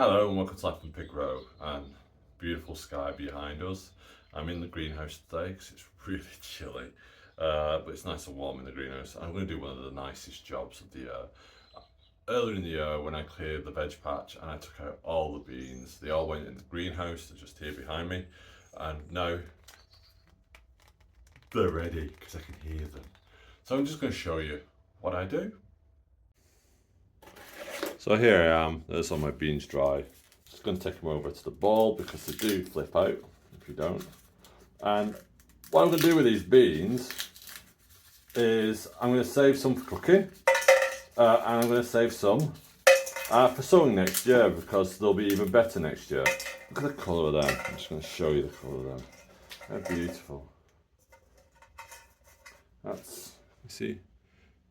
Hello and welcome to Life in Pig Row, and beautiful sky behind us. I'm in the greenhouse today because it's really chilly, but it's nice and warm in the greenhouse. I'm going to do one of the nicest jobs of the year. Earlier in the year when I cleared the veg patch and I took out all the beans, they all went in the greenhouse, they're just here behind me, and now they're ready because I can hear them. So I'm just going to show you what I do. So here I am, there's all my beans dry. Just going to take them over to the bowl because they do flip out if you don't. And what I'm going to do with these beans is I'm going to save some for cooking and I'm going to save some for sowing next year because they'll be even better next year. Look at the colour of them. I'm just going to show you the colour of them. They're beautiful. That's, you see,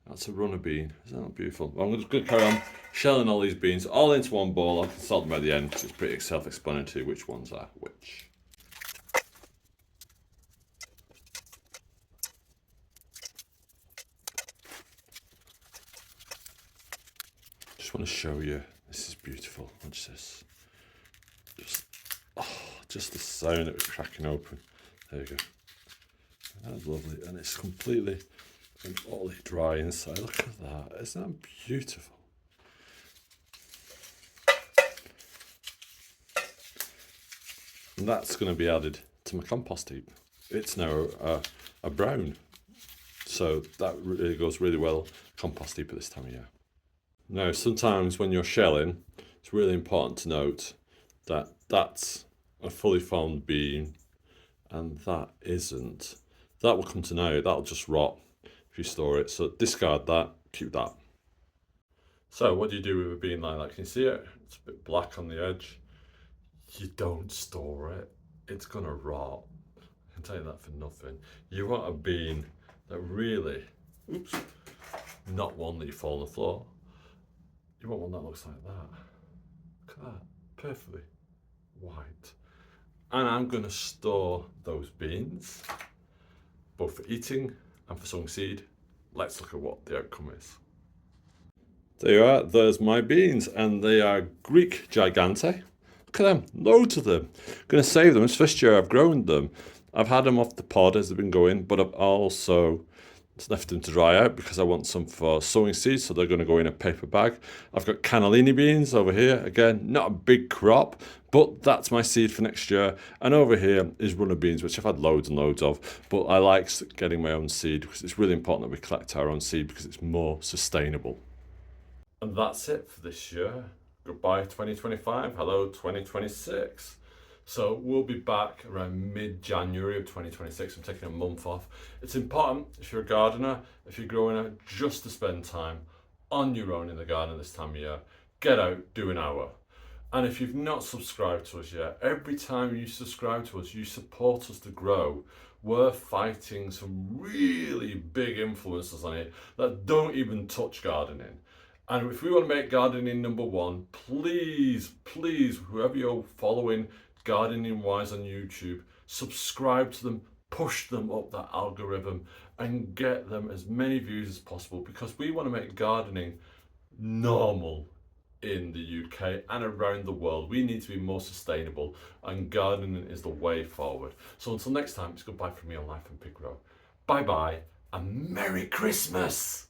that's a runner bean. Isn't that beautiful? Well, I'm just going to carry on shelling all these beans all into one bowl. I can salt them at the end because it's pretty self-explanatory which ones are which. Just want to show you. This is beautiful. Watch this. Just the sound of it cracking open. There you go. That's lovely, and it's completely all dry inside. Look at that. Isn't that beautiful? And that's going to be added to my compost heap. It's now a brown, so that really goes really well compost heap at this time of year. Now, sometimes when you're shelling, it's really important to note that that's a fully formed bean and that isn't. That will come to know, that'll just rot if you store it. So discard that, keep that. So what do you do with a bean like that? Can you see it? It's a bit black on the edge. You don't store it. It's gonna rot. I can tell you that for nothing. You want a bean that really, oops, not one that you fall on the floor. You want one that looks like that. Look at that, perfectly white. And I'm gonna store those beans, both for eating and for sowing seed. Let's look at what the outcome is. There you are, there's my beans, and they are Greek Gigante. Look at them, loads of them. I'm gonna save them, it's the first year I've grown them. I've had them off the pod as they've been going, but I've also left them to dry out because I want some for sowing seeds, so they're going to go in a paper bag. I've got cannellini beans over here, again, not a big crop, but that's my seed for next year. And over here is runner beans, which I've had loads and loads of, but I like getting my own seed because it's really important that we collect our own seed because it's more sustainable. And that's it for this year. Goodbye 2025, hello 2026. So we'll be back around mid-January of 2026. I'm taking a month off. It's important if you're a gardener, if you're growing out, just to spend time on your own in the garden this time of year. Get out, do an hour. And if you've not subscribed to us yet, every time you subscribe to us, you support us to grow. We're fighting some really big influencers on it that don't even touch gardening. And if we want to make gardening number one, please, whoever you're following, gardening wise on YouTube, subscribe to them, push them up that algorithm and get them as many views as possible because we want to make gardening normal in the UK and around the world. We need to be more sustainable and gardening is the way forward. So until next time, it's goodbye from me on Life in Pig Row. Bye bye and Merry Christmas!